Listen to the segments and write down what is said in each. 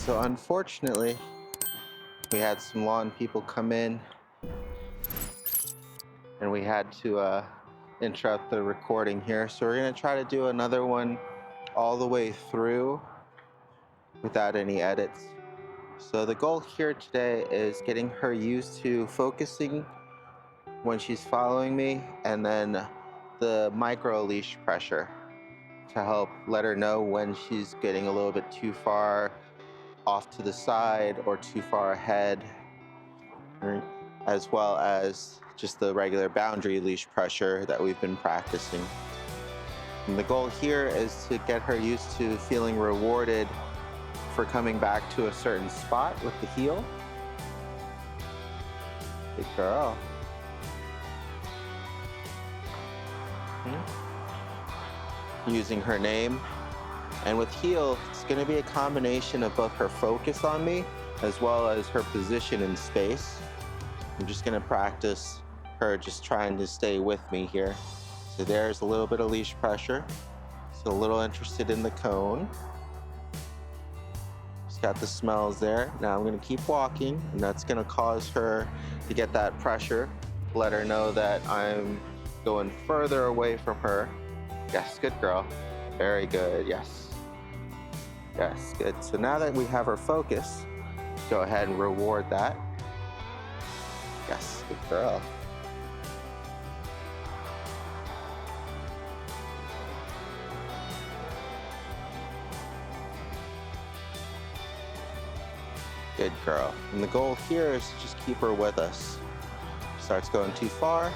So unfortunately, we had some lawn people come in and we had to interrupt the recording here. So we're gonna try to do another one all the way through without any edits. So the goal here today is getting her used to focusing when she's following me, and then the micro leash pressure to help let her know when she's getting a little bit too far off to the side or too far ahead, right? As well as just the regular boundary leash pressure that we've been practicing. And the goal here is to get her used to feeling rewarded for coming back to a certain spot with the heel. Good girl. Using her name. And with heel, it's going to be a combination of both her focus on me as well as her position in space. I'm just going to practice her just trying to stay with me here. So there's a little bit of leash pressure. So a little interested in the cone. Just got the smells there. Now I'm going to keep walking, and that's going to cause her to get that pressure. Let her know that I'm going further away from her. Yes, good girl. Very good, yes. Yes, good. So now that we have her focus, go ahead and reward that. Yes, good girl. Good girl. And the goal here is to just keep her with us. Starts going too far.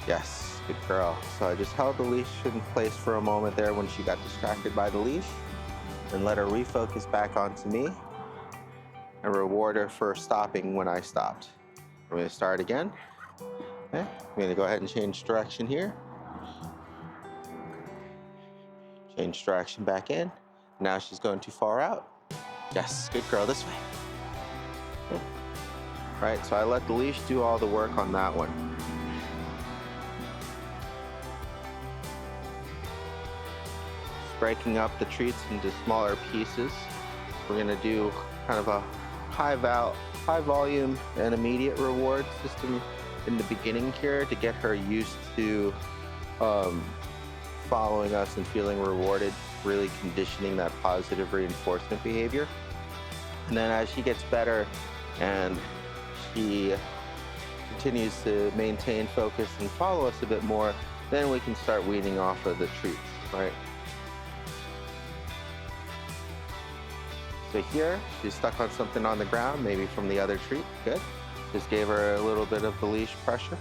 Yes, good girl. So I just held the leash in place for a moment there when she got distracted by the leash, and let her refocus back onto me and reward her for stopping when I stopped. I'm gonna start again. Okay, I'm gonna go ahead and change direction here. Change direction back in. Now she's going too far out. Yes, good girl, this way. Okay. Right, so I let the leash do all the work on that one. Breaking up the treats into smaller pieces. We're gonna do kind of a high volume and immediate reward system in the beginning here to get her used to following us and feeling rewarded, really conditioning that positive reinforcement behavior. And then as she gets better and she continues to maintain focus and follow us a bit more, then we can start weaning off of the treats, right? So here, she's stuck on something on the ground, maybe from the other treat. Good. Just gave her a little bit of the leash pressure.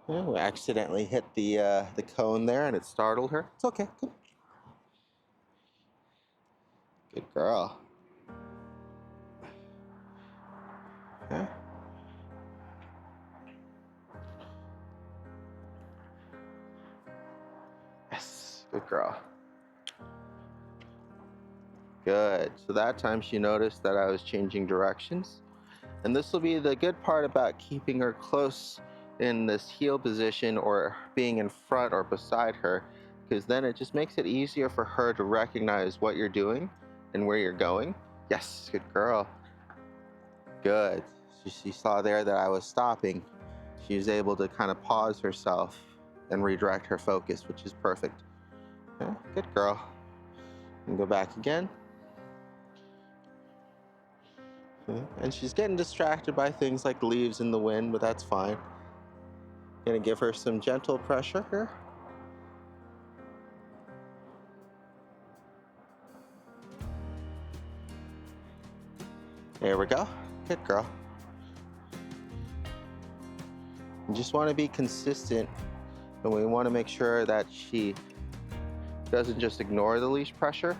Yeah, we accidentally hit the cone there and it startled her. It's okay. Good, good girl. Okay. Good girl. Good. So that time she noticed that I was changing directions. And this will be the good part about keeping her close in this heel position or being in front or beside her, because then it just makes it easier for her to recognize what you're doing and where you're going. Yes, good girl. Good. She saw there that I was stopping. She was able to kind of pause herself and redirect her focus, which is perfect. Okay, good girl. And go back again. Okay. And she's getting distracted by things like leaves in the wind, but that's fine. Gonna give her some gentle pressure here. There we go. Good girl. You just want to be consistent, and we want to make sure that she doesn't just ignore the leash pressure.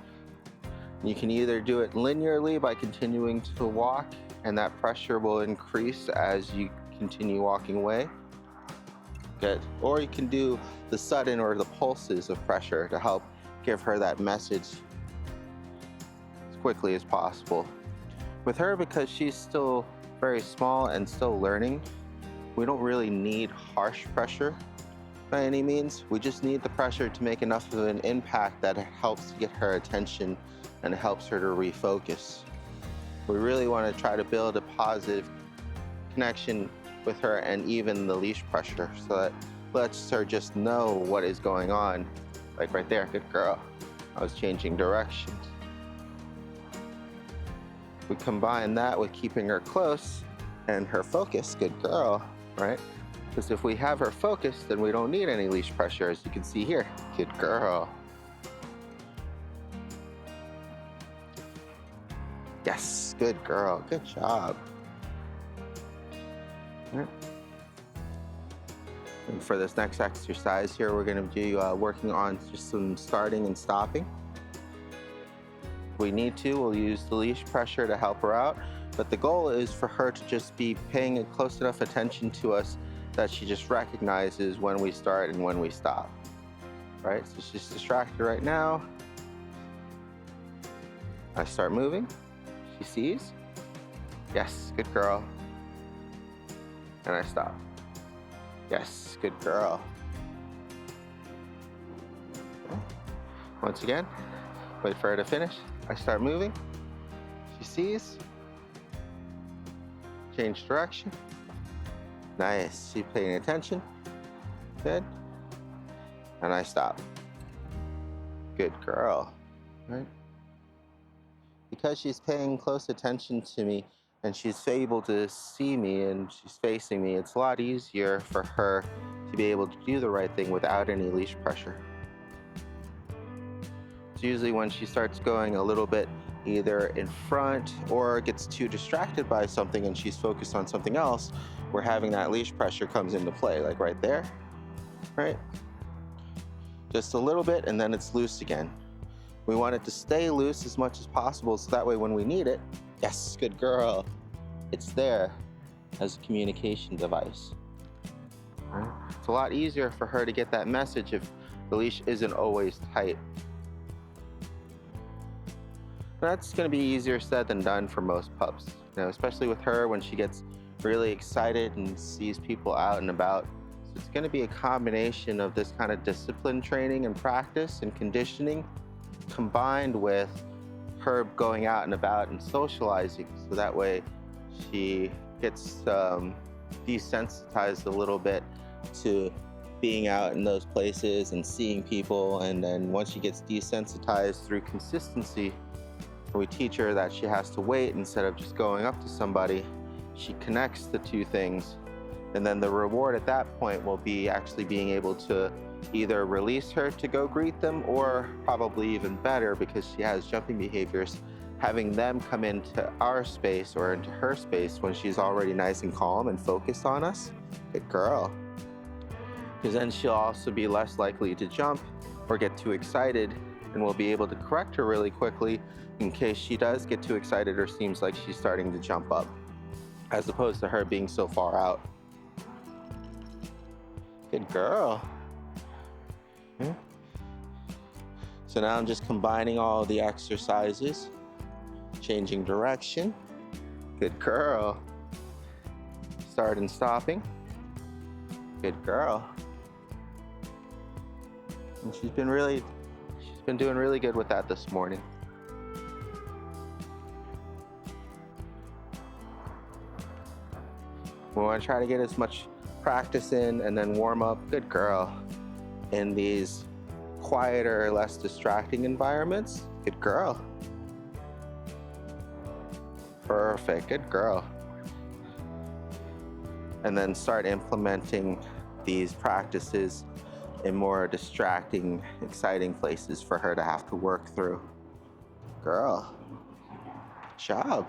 You can either do it linearly by continuing to walk, and that pressure will increase as you continue walking away. Good. Or you can do the sudden or the pulses of pressure to help give her that message as quickly as possible. With her, because she's still very small and still learning, we don't really need harsh pressure. by any means. We just need the pressure to make enough of an impact that it helps to get her attention and it helps her to refocus. We really want to try to build a positive connection with her and even the leash pressure, so that lets her just know what is going on. Like right there, good girl. I was changing directions. We combine that with keeping her close and her focus, good girl, right? Because if we have her focused, then we don't need any leash pressure, as you can see here. Good girl. Yes, good girl, good job. And for this next exercise here, we're gonna be working on just some starting and stopping. If we need to, we'll use the leash pressure to help her out, but the goal is for her to just be paying close enough attention to us that she just recognizes when we start and when we stop, right? So she's distracted right now. I start moving, she sees, yes, good girl, and I stop. Yes, good girl. Okay. Once again, wait for her to finish. I start moving, she sees, change direction. Nice, she's paying attention, good, and I stop. Good girl, right? Because she's paying close attention to me and she's able to see me and she's facing me, it's a lot easier for her to be able to do the right thing without any leash pressure. It's usually when she starts going a little bit either in front or gets too distracted by something and she's focused on something else, where having that leash pressure comes into play, like right there, right? Just a little bit and then it's loose again. We want it to stay loose as much as possible so that way when we need it, yes, good girl, it's there as a communication device. Right? It's a lot easier for her to get that message if the leash isn't always tight. That's going to be easier said than done for most pups, especially with her when she gets really excited and sees people out and about. So it's going to be a combination of this kind of discipline training and practice and conditioning combined with her going out and about and socializing, so that way she gets desensitized a little bit to being out in those places and seeing people. And then once she gets desensitized through consistency, we teach her that she has to wait instead of just going up to somebody. She connects the two things, and then the reward at that point will be actually being able to either release her to go greet them, or probably even better, because she has jumping behaviors, having them come into our space or into her space when she's already nice and calm and focused on us. Good girl. Because then she'll also be less likely to jump or get too excited, and we'll be able to correct her really quickly in case she does get too excited or seems like she's starting to jump up, as opposed to her being so far out. Good girl. So now I'm just combining all the exercises, changing direction. Good girl. Start and stopping. Good girl. And she's been doing really good with that this morning. We want to try to get as much practice in and then warm up. Good girl. In these quieter, less distracting environments. Good girl. Perfect. Good girl. And then start implementing these practices in more distracting, exciting places for her to have to work through. Girl. Good job.